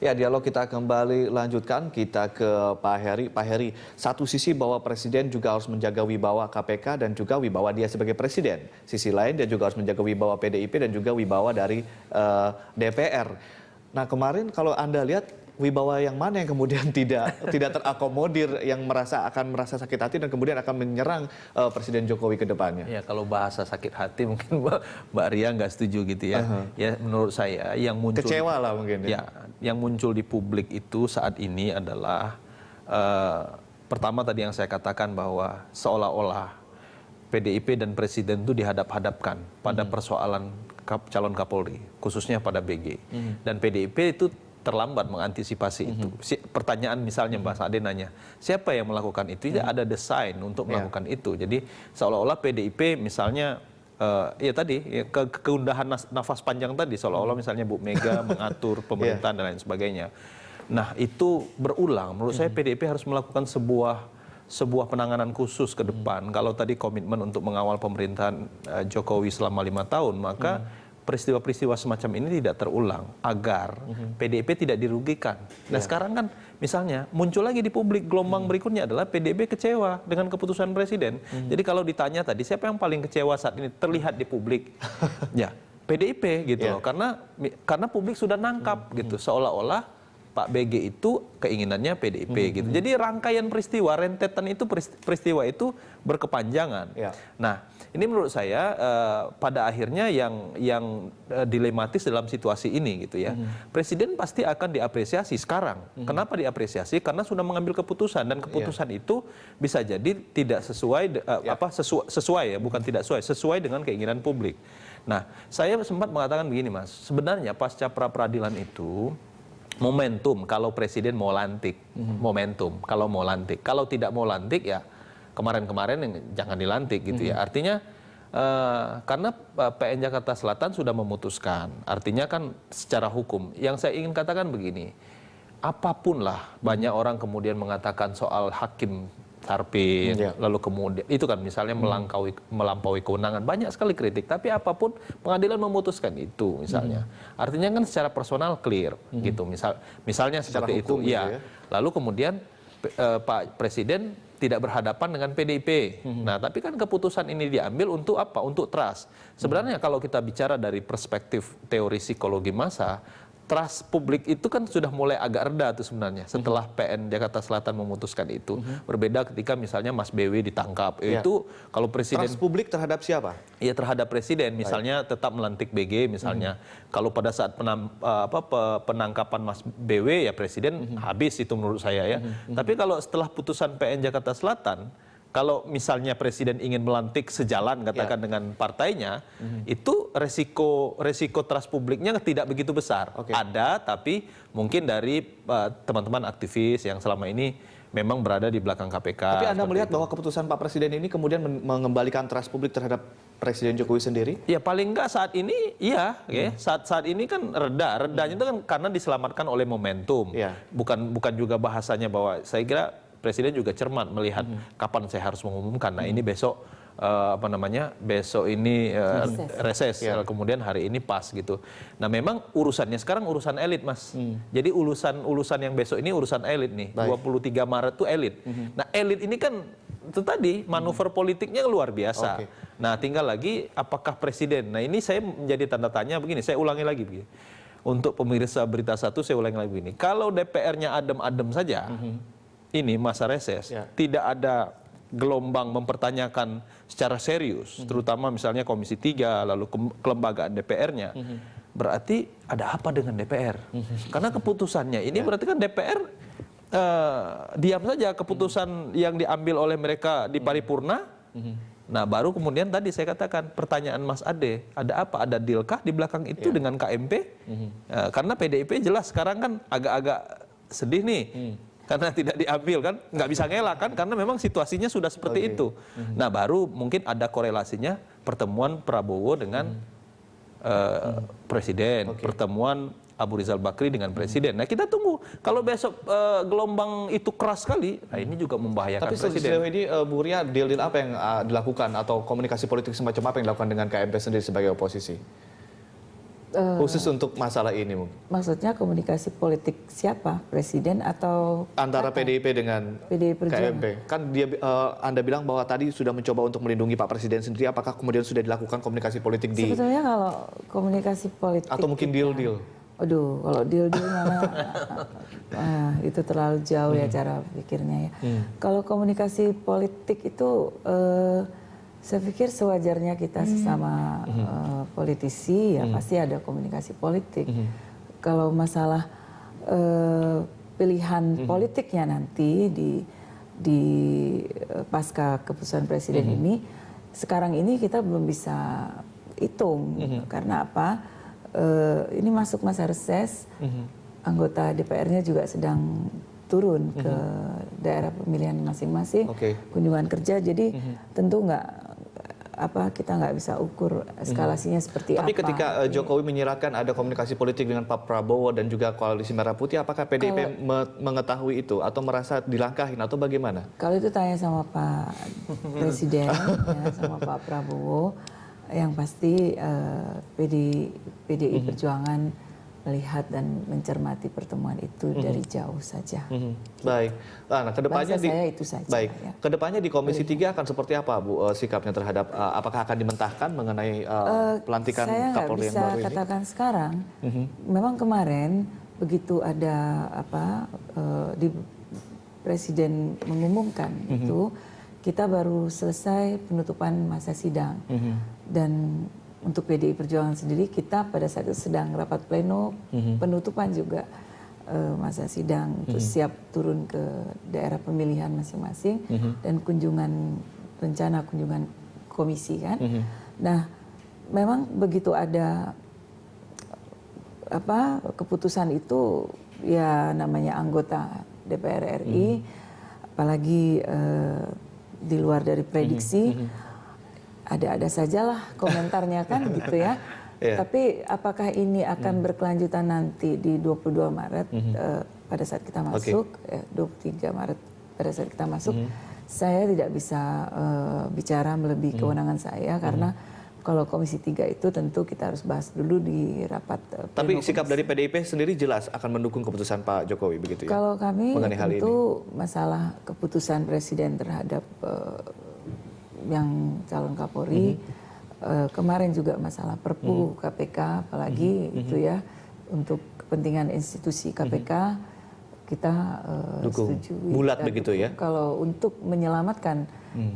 Ya, dialog kita kembali lanjutkan, kita ke Pak Heri. Pak Heri, satu sisi bahwa Presiden juga harus menjaga wibawa KPK dan juga wibawa dia sebagai Presiden. Sisi lain dia juga harus menjaga wibawa PDIP dan juga wibawa dari DPR. Nah, kemarin kalau Anda lihat, wibawa yang mana yang kemudian tidak terakomodir, yang akan merasa sakit hati dan kemudian akan menyerang Presiden Jokowi ke depannya? Ya, kalau bahasa sakit hati mungkin Mbak Ria nggak setuju gitu ya. Ya, menurut saya yang muncul kecewa lah mungkin ya. Yang muncul di publik itu saat ini adalah pertama tadi yang saya katakan bahwa seolah-olah PDIP dan Presiden itu dihadap-hadapkan pada persoalan calon Kapolri, khususnya pada BG. Dan PDIP itu terlambat mengantisipasi itu. Pertanyaan misalnya Mbak Sade nanya, siapa yang melakukan itu? Tidak ada desain untuk melakukan itu. Jadi seolah-olah PDIP misalnya, ya tadi, keundahan nafas panjang tadi, seolah-olah misalnya Bu Mega mengatur pemerintahan dan lain sebagainya. Nah, itu berulang. Menurut saya PDIP harus melakukan sebuah penanganan khusus ke depan. Kalau tadi komitmen untuk mengawal pemerintahan Jokowi selama 5 tahun, maka peristiwa-peristiwa semacam ini tidak terulang agar PDIP tidak dirugikan. Nah, sekarang kan misalnya muncul lagi di publik gelombang berikutnya adalah PDIP kecewa dengan keputusan Presiden. Jadi kalau ditanya tadi siapa yang paling kecewa saat ini terlihat di publik, ya PDIP gitu loh. Karena publik sudah nangkap gitu, seolah-olah Pak BG itu keinginannya PDIP gitu. Jadi rangkaian peristiwa, rentetan itu peristiwa itu berkepanjangan. Nah, ini menurut saya pada akhirnya yang dilematis dalam situasi ini gitu ya. Presiden pasti akan diapresiasi sekarang. Kenapa diapresiasi? Karena sudah mengambil keputusan dan keputusan itu bisa jadi tidak sesuai sesuai ya, bukan tidak sesuai, sesuai dengan keinginan publik. Nah, saya sempat mengatakan begini, Mas. Sebenarnya pasca pra-peradilan itu momentum kalau Presiden mau lantik, momentum kalau mau lantik. Kalau tidak mau lantik ya kemarin-kemarin jangan dilantik gitu ya. Artinya karena PN Jakarta Selatan sudah memutuskan. Artinya kan secara hukum. Yang saya ingin katakan begini, apapun lah banyak orang kemudian mengatakan soal hakim Sarpin, lalu kemudian itu kan misalnya melampaui kewenangan, banyak sekali kritik. Tapi apapun pengadilan memutuskan itu misalnya, artinya kan secara personal clear gitu. Misalnya seperti itu, ya. Lalu kemudian Pak Presiden tidak berhadapan dengan PDIP. Nah, tapi kan keputusan ini diambil untuk apa? Untuk trust. Sebenarnya kalau kita bicara dari perspektif teori psikologi massa, trust publik itu kan sudah mulai agak reda tuh sebenarnya setelah PN Jakarta Selatan memutuskan itu. Berbeda ketika misalnya Mas BW ditangkap. Itu kalau Presiden... Trust publik terhadap siapa? Iya, terhadap Presiden. Misalnya tetap melantik BG misalnya. Kalau pada saat penangkapan Mas BW ya Presiden habis itu menurut saya ya. Tapi kalau setelah putusan PN Jakarta Selatan, kalau misalnya Presiden ingin melantik sejalan katakan dengan partainya, itu resiko trust publiknya tidak begitu besar. Ada, tapi mungkin dari teman-teman aktivis yang selama ini memang berada di belakang KPK. Tapi Anda melihat bahwa keputusan Pak Presiden ini kemudian mengembalikan trust publik terhadap Presiden Jokowi sendiri? Ya paling enggak saat ini iya, saat ini kan redanya itu kan karena diselamatkan oleh momentum. Bukan juga bahasanya bahwa saya kira Presiden juga cermat melihat kapan saya harus mengumumkan. Nah, ini besok besok ini reses, kemudian hari ini pas gitu. Nah, memang urusannya sekarang urusan elit, Mas. Jadi urusan yang besok ini urusan elit nih. 23 Maret tuh elit. Nah, elit ini kan itu tadi manuver politiknya luar biasa. Nah, tinggal lagi apakah Presiden. Nah, ini saya menjadi tanda tanya begini, saya ulangi lagi begini. Untuk pemirsa Berita Satu saya ulangi lagi begini. Kalau DPR-nya adem-adem saja, ini masa reses, tidak ada gelombang mempertanyakan secara serius, terutama misalnya Komisi 3, lalu kelembagaan DPR-nya, berarti ada apa dengan DPR? Karena keputusannya ini berarti kan DPR diam saja keputusan yang diambil oleh mereka di paripurna. Nah, baru kemudian tadi saya katakan pertanyaan Mas Ade, ada apa? Ada deal kah di belakang itu dengan KMP? Karena PDIP jelas sekarang kan agak-agak sedih nih. Karena tidak diambil kan, nggak bisa ngelak kan, karena memang situasinya sudah seperti itu. Nah, baru mungkin ada korelasinya pertemuan Prabowo dengan Presiden, pertemuan Abu Rizal Bakri dengan Presiden. Nah, kita tunggu. Kalau besok gelombang itu keras sekali, nah ini juga membahayakan Presiden. Tapi sejauh ini Bu Ria, deal-deal apa yang dilakukan atau komunikasi politik semacam apa yang dilakukan dengan KMP sendiri sebagai oposisi? khusus untuk masalah ini mungkin? Maksudnya komunikasi politik siapa? Presiden atau antara PDIP dengan PDI Perjuangan? KMP? Kan dia Anda bilang bahwa tadi sudah mencoba untuk melindungi Pak Presiden sendiri. Apakah kemudian sudah dilakukan komunikasi politik di? Sebetulnya kalau komunikasi politik Atau mungkin deal-deal? Aduh, kalau deal-deal mana itu terlalu jauh ya cara pikirnya ya. Kalau komunikasi politik itu saya pikir sewajarnya kita sesama politisi ya pasti ada komunikasi politik. Kalau masalah pilihan politiknya nanti di pasca keputusan Presiden ini, sekarang ini kita belum bisa hitung karena apa? Ini masuk masa reses, anggota DPR-nya juga sedang turun ke daerah pemilihan masing-masing, kunjungan kerja, jadi tentu kita nggak bisa ukur eskalasinya seperti apa. Tapi ketika Jokowi menyiratkan ada komunikasi politik dengan Pak Prabowo dan juga Koalisi Merah Putih, apakah PDIP mengetahui itu atau merasa dilangkahin atau bagaimana? Kalau itu tanya sama Pak Presiden, ya, sama Pak Prabowo, yang pasti PDI Perjuangan melihat dan mencermati pertemuan itu dari jauh saja. Baik. Nah, kedepannya saya itu saja. Baik. Ya. Kedepannya di Komisi 3 akan seperti apa, Bu, sikapnya terhadap apakah akan dimentahkan mengenai pelantikan Kapolri yang baru ini? Saya nggak bisa katakan sekarang. Memang kemarin begitu ada di Presiden mengumumkan itu, kita baru selesai penutupan masa sidang. Dan untuk PDI Perjuangan sendiri, kita pada saat itu sedang rapat pleno penutupan juga masa sidang untuk siap turun ke daerah pemilihan masing-masing dan rencana kunjungan komisi kan. Nah, memang begitu ada keputusan itu, ya namanya anggota DPR RI, apalagi di luar dari prediksi. Ada-ada sajalah komentarnya kan gitu ya. Tapi apakah ini akan berkelanjutan nanti di 22 Maret pada saat kita masuk, 23 Maret pada saat kita masuk, saya tidak bisa bicara melebihi kewenangan saya karena kalau Komisi 3 itu tentu kita harus bahas dulu di rapat. Tapi sikap dari PDIP sendiri jelas akan mendukung keputusan Pak Jokowi begitu ya? Kalau kami tentu masalah keputusan Presiden terhadap yang calon Kapolri, kemarin juga masalah Perpu KPK, apalagi itu ya untuk kepentingan institusi KPK kita setuju. Bulat begitu ya? Kalau untuk menyelamatkan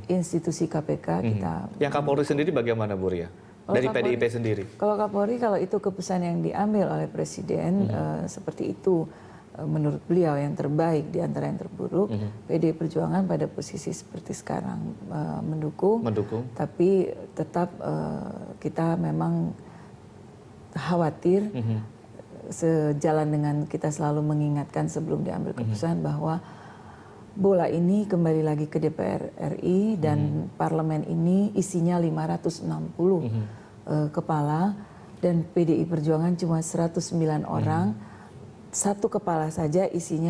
institusi KPK kita. Yang Kapolri sendiri bagaimana, Bu Ria? Dari PDIP sendiri? Kalau Kapolri, kalau itu keputusan yang diambil oleh Presiden seperti itu, menurut beliau yang terbaik di antara yang terburuk, PDI Perjuangan pada posisi seperti sekarang mendukung. Tapi tetap kita memang khawatir sejalan dengan kita selalu mengingatkan sebelum diambil keputusan bahwa bola ini kembali lagi ke DPR RI dan parlemen ini isinya 560 kepala dan PDI Perjuangan cuma 109 orang. Satu kepala saja isi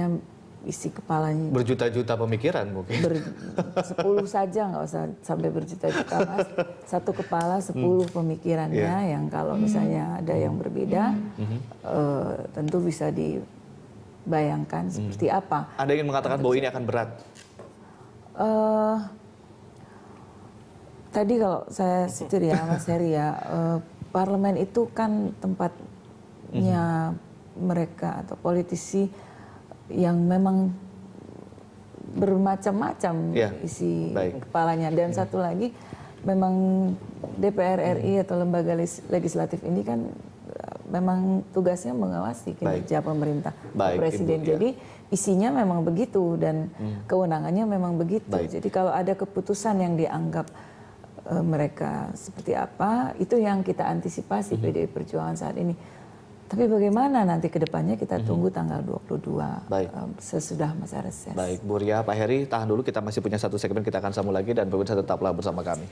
kepalanya berjuta-juta pemikiran mungkin. 10 saja, nggak usah sampai berjuta-juta Mas. Satu kepala 10 pemikirannya yang kalau misalnya ada yang berbeda tentu bisa dibayangkan seperti apa. Ada yang mengatakan bahwa ini akan berat. Tadi kalau saya setir ya Mas Heri ya, parlemen itu kan tempatnya mereka atau politisi yang memang bermacam-macam isi kepalanya. Dan satu lagi, memang DPR RI atau lembaga legislatif ini kan memang tugasnya mengawasi kinerja pemerintah Presiden. Jadi isinya memang begitu dan kewenangannya memang begitu. Jadi kalau ada keputusan yang dianggap mereka seperti apa, itu yang kita antisipasi PDI Perjuangan saat ini. Tapi bagaimana nanti ke depannya kita tunggu tanggal 22 sesudah masa reses. Baik, Bu Ria, Pak Heri, tahan dulu, kita masih punya satu segmen, kita akan sambung lagi dan pemirsa tetaplah bersama kami.